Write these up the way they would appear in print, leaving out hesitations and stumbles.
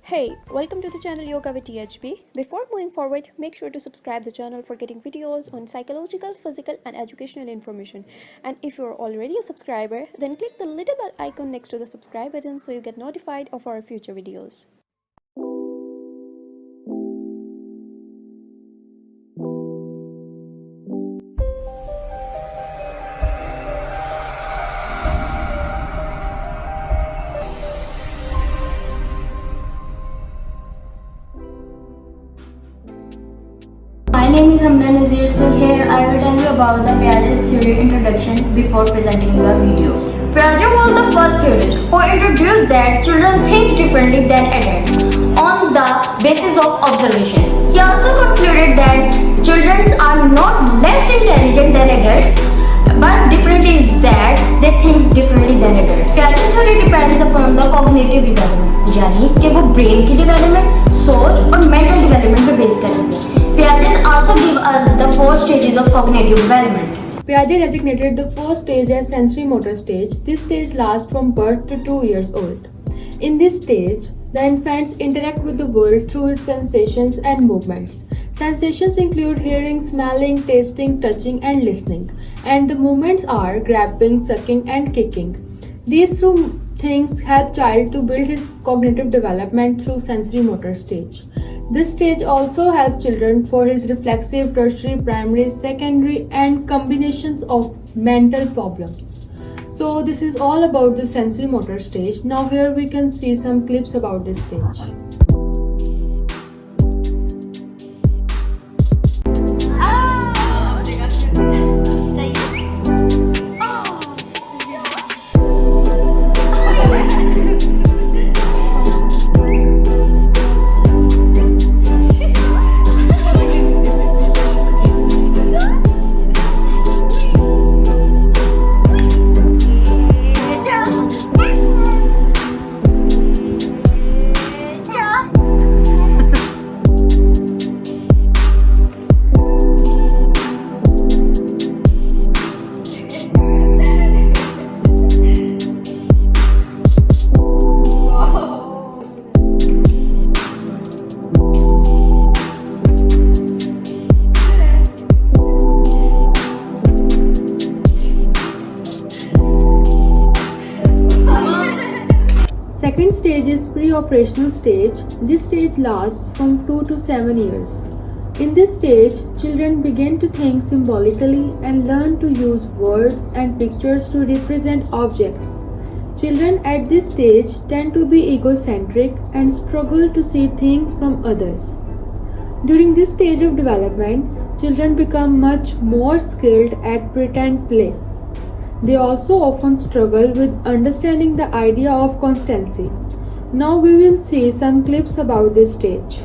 Hey, welcome to the channel Yoga with THB. Before moving forward, make sure to subscribe the channel for getting videos on psychological, physical and educational information. And if you're already a subscriber, then click the little bell icon next to the subscribe button so you get notified of our future videos. My name is Hamdan Nazir. So here I will tell you about the Piaget's theory introduction before presenting you a video. Piaget was the first theorist who introduced that children think differently than adults on the basis of observations. He also concluded that children are not less intelligent than adults, but difference is that they think differently than adults. Piaget's theory depends upon the cognitive development, यानी कि वो brain की development, सोच और mental development पे base करेंगे. Piaget also give us the 4 stages of cognitive development. Piaget designated the first stage as sensory motor stage. This stage lasts from birth to 2 years old. In this stage, the infants interact with the world through his sensations and movements. Sensations include hearing, smelling, tasting, touching and listening. And the movements are grabbing, sucking and kicking. These two things help child to build his cognitive development through sensory motor stage. This stage also helps children for his reflexive, tertiary, primary, secondary and combinations of mental problems. So this is all about the sensory motor stage. Now here we can see some clips about this stage. Second stage is pre-operational stage. This stage lasts from 2 to 7 years. In this stage, children begin to think symbolically and learn to use words and pictures to represent objects. Children at this stage tend to be egocentric and struggle to see things from others. During this stage of development, children become much more skilled at pretend play. They also often struggle with understanding the idea of constancy. Now we will see some clips about this stage.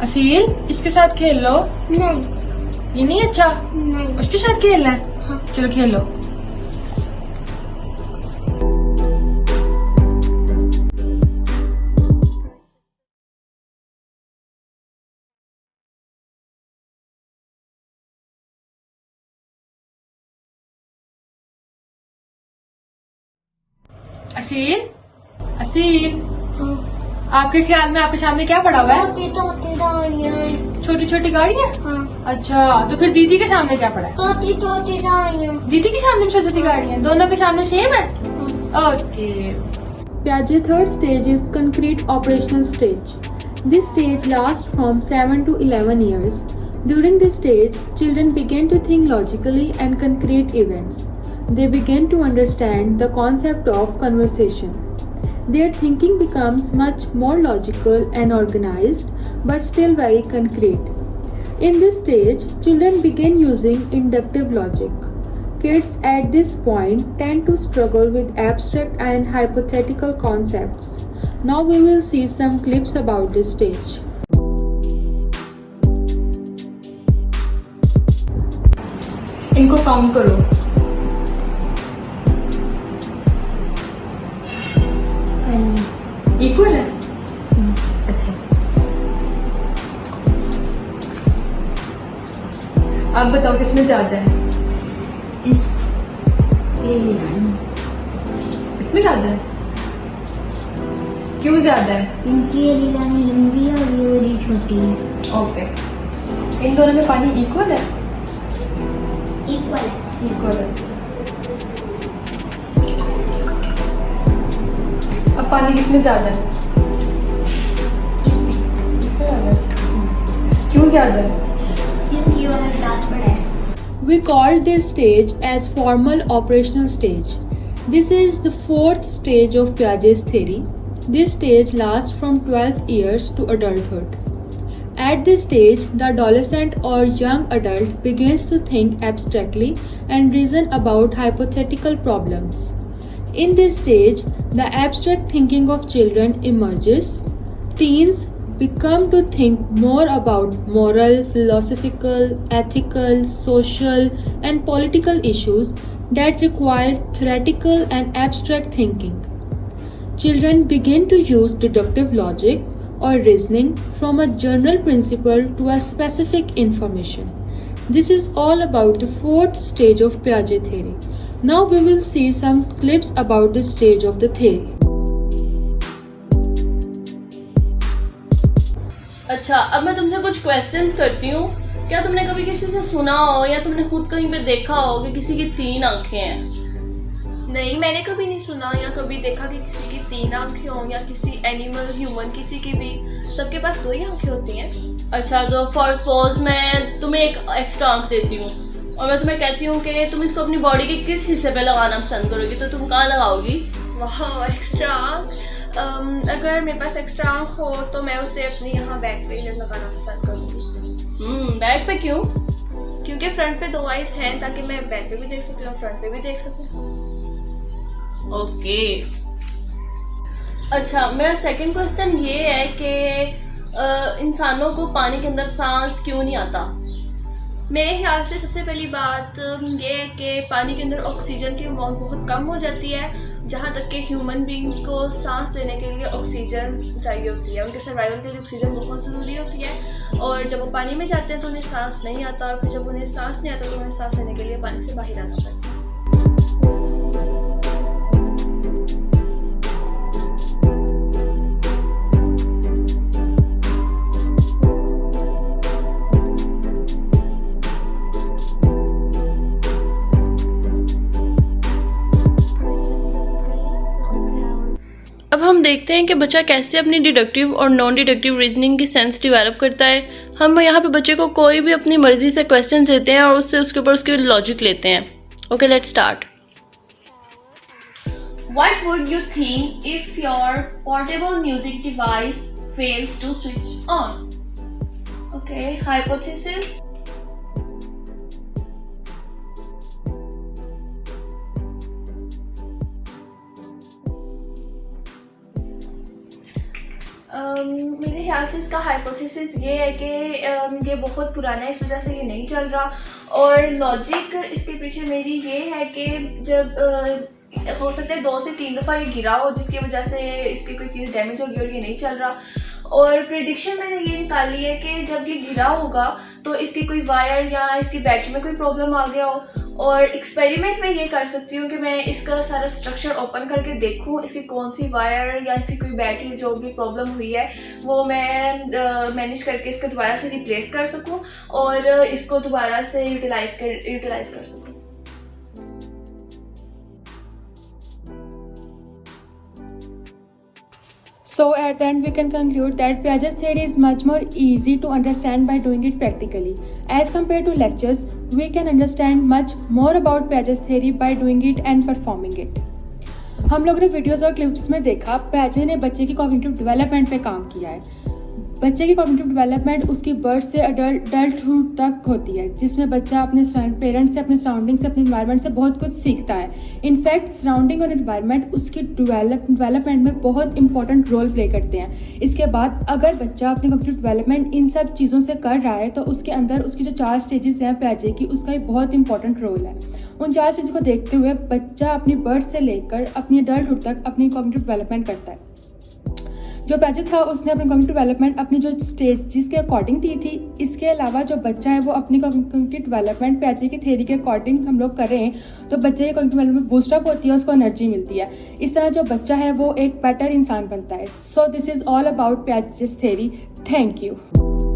Aseel, इसके साथ खेल लो. नहीं. ये नहीं अच्छा. नहीं. उसके साथ खेलना है. हाँ. चलो खेल लो. असील, असील, आपके ख्याल में आपके सामने क्या पड़ा हुआ है? छोटी छोटी गाड़ियाँ. हाँ. अच्छा, तो फिर दीदी के सामने क्या पड़ा है? दीदी के सामने भी छोटी छोटी गाड़ियाँ, दोनों के सामने सेम है. Okay. Piaget's third stage is concrete operational stage. This stage lasts from 7 to 11 years. During this stage, children begin to think logically and concrete events. They begin to understand the concept of conversation. Their thinking becomes much more logical and organized, but still very concrete. In this stage, children begin using inductive logic. Kids at this point tend to struggle with abstract and hypothetical concepts. Now we will see some clips about this stage. इनको count करो. Equal है. अच्छा, अब बताओ किसमें ज्यादा है? इस ये इसमें ज्यादा है? क्यों ज्यादा है? क्योंकि ये लाइन लंबी है और ये वाली छोटी है। ओके, इन दोनों में पानी इक्वल है? इक्वल इक्वल है। अब पानी किसमें ज्यादा है? इसमें ज्यादा है। क्यों ज्यादा है? क्योंकि ये वाला ग्लास बड़ा है। We call this stage as formal operational stage. This is the fourth stage of Piaget's theory. This stage lasts from 12 years to adulthood. At this stage, the adolescent or young adult begins to think abstractly and reason about hypothetical problems. In this stage, the abstract thinking of children emerges. Teens become to think more about moral, philosophical, ethical, social, and political issues that require theoretical and abstract thinking. Children begin to use deductive logic or reasoning from a general principle to a specific information. This is all about the fourth stage of Piaget theory. Now we will see some clips about this stage of the theory. अच्छा, अब मैं तुमसे कुछ questions करती हूँ। क्या तुमने कभी किसी से सुना हो या तुमने खुद कहीं पे देखा हो कि किसी की 3 आंखें हैं? नहीं, मैंने कभी नहीं सुना या कभी देखा कि किसी की 3 आंखें हों या किसी एनिमल, ह्यूमन, किसी की भी। सबके पास 2 ही आंखें होती हैं। अच्छा, तो फॉर सपोज मैं तुम्हें एक एक्स्ट्रा आंख देती हूँ और मैं तुम्हें कहती हूँ कि तुम इसको अपनी बॉडी के किस हिस्से पे लगाना पसंद करोगी, तो तुम कहाँ लगाओगी? वाह, एक्स्ट्रा आंख। अगर मेरे पास एक्स्ट्रा आंख हो तो मैं उसे अपने यहाँ बैक पे ही लगाना पसंद करूँगी। बैक पे क्यों? क्योंकि फ्रंट पे 2 आइज हैं, ताकि मैं बैक पे भी देख सकूँ और फ्रंट पे भी देख सकूँ। ओके। अच्छा, मेरा सेकंड क्वेश्चन ये है कि इंसानों को पानी के अंदर सांस क्यों नहीं आता? मेरे ख्याल से सबसे पहली बात ये है कि पानी के अंदर ऑक्सीजन की अमाउंट बहुत कम हो जाती है, जहाँ तक कि ह्यूमन बींग्स को सांस लेने के लिए ऑक्सीजन चाहिए होती है। उनके सर्वाइवल के लिए ऑक्सीजन बहुत ज़रूरी होती है, और जब वो पानी में जाते हैं तो उन्हें सांस नहीं आता, और फिर जब उन्हें सांस नहीं आता तो उन्हें सांस लेने के लिए पानी से बाहर आना पड़ता है। अब हम देखते हैं कि बच्चा कैसे अपनी डिडक्टिव और नॉन डिडक्टिव रीजनिंग की सेंस डेवलप करता है। हम यहाँ पे बच्चे को कोई भी अपनी मर्जी से क्वेश्चन देते हैं और उससे उसके ऊपर उसकी लॉजिक लेते हैं। Okay, let's start. What would you think if your portable music device fails to switch on? Okay, hypothesis. मेरे ख्याल से इसका हाइपोथेसिस ये है कि ये बहुत पुराना है, इस वजह से ये नहीं चल रहा। और लॉजिक इसके पीछे मेरी ये है कि जब हो सकता है 2 से 3 दफ़ा ये गिरा हो, जिसकी वजह से इसकी कोई चीज़ डैमेज होगी और ये नहीं चल रहा। और प्रेडिक्शन मैंने ये निकाली है कि जब ये गिरा होगा तो इसकी कोई वायर या इसकी बैटरी में कोई प्रॉब्लम आ गया हो। और एक्सपेरिमेंट में ये कर सकती हूँ कि मैं इसका सारा स्ट्रक्चर ओपन करके देखूँ इसकी कौन सी वायर या इसकी कोई बैटरी जो भी प्रॉब्लम हुई है वो मैं मैनेज करके इसको दोबारा से रिप्लेस कर सकूँ और इसको दोबारा से यूटिलाइज कर सकूँ। So at the end we can conclude that Piaget's theory is much more easy to understand by doing it practically. As compared to lectures, we can understand much more about Piaget's theory by doing it and performing it. हम लोग ने videos और clips में देखा पियाजे ने बच्चे की cognitive development पे काम किया है। बच्चे की कॉग्निटिव डेवलपमेंट उसकी बर्थ से अडल्टहुड तक होती है, जिसमें बच्चा अपने पेरेंट्स से, अपने सराउंडिंग से, अपने इन्वायरमेंट से बहुत कुछ सीखता है। इनफैक्ट सराउंडिंग और इन्वायरमेंट उसकी डेवलपमेंट में बहुत इंपॉर्टेंट रोल प्ले करते हैं। इसके बाद अगर बच्चा अपनी कॉग्निटिव डेवलपमेंट इन सब चीज़ों से कर रहा है तो उसके अंदर उसकी जो 4 स्टेजेस हैं पियाजे की, उसका एक बहुत इंपॉर्टेंट रोल है। उन 4 स्टेज को देखते हुए बच्चा अपनी बर्थ से लेकर अपनी अडल्टहुड तक अपनी कॉग्निटिव डेवलपमेंट करता है। जो पैजे था उसने अपनी कॉग्निटिव डेवलपमेंट अपनी जो स्टेज के अकॉर्डिंग दी थी। इसके अलावा जो बच्चा है वो अपनी कॉग्निटिव डेवलपमेंट पैजे की थ्योरी के अकॉर्डिंग हम लोग करें तो बच्चे की कॉग्निटिव डेवलपमेंट बूस्टअप होती है, उसको एनर्जी मिलती है। इस तरह जो बच्चा है वो एक बेटर इंसान बनता है। So this is all about Piaget's theory. Thank you.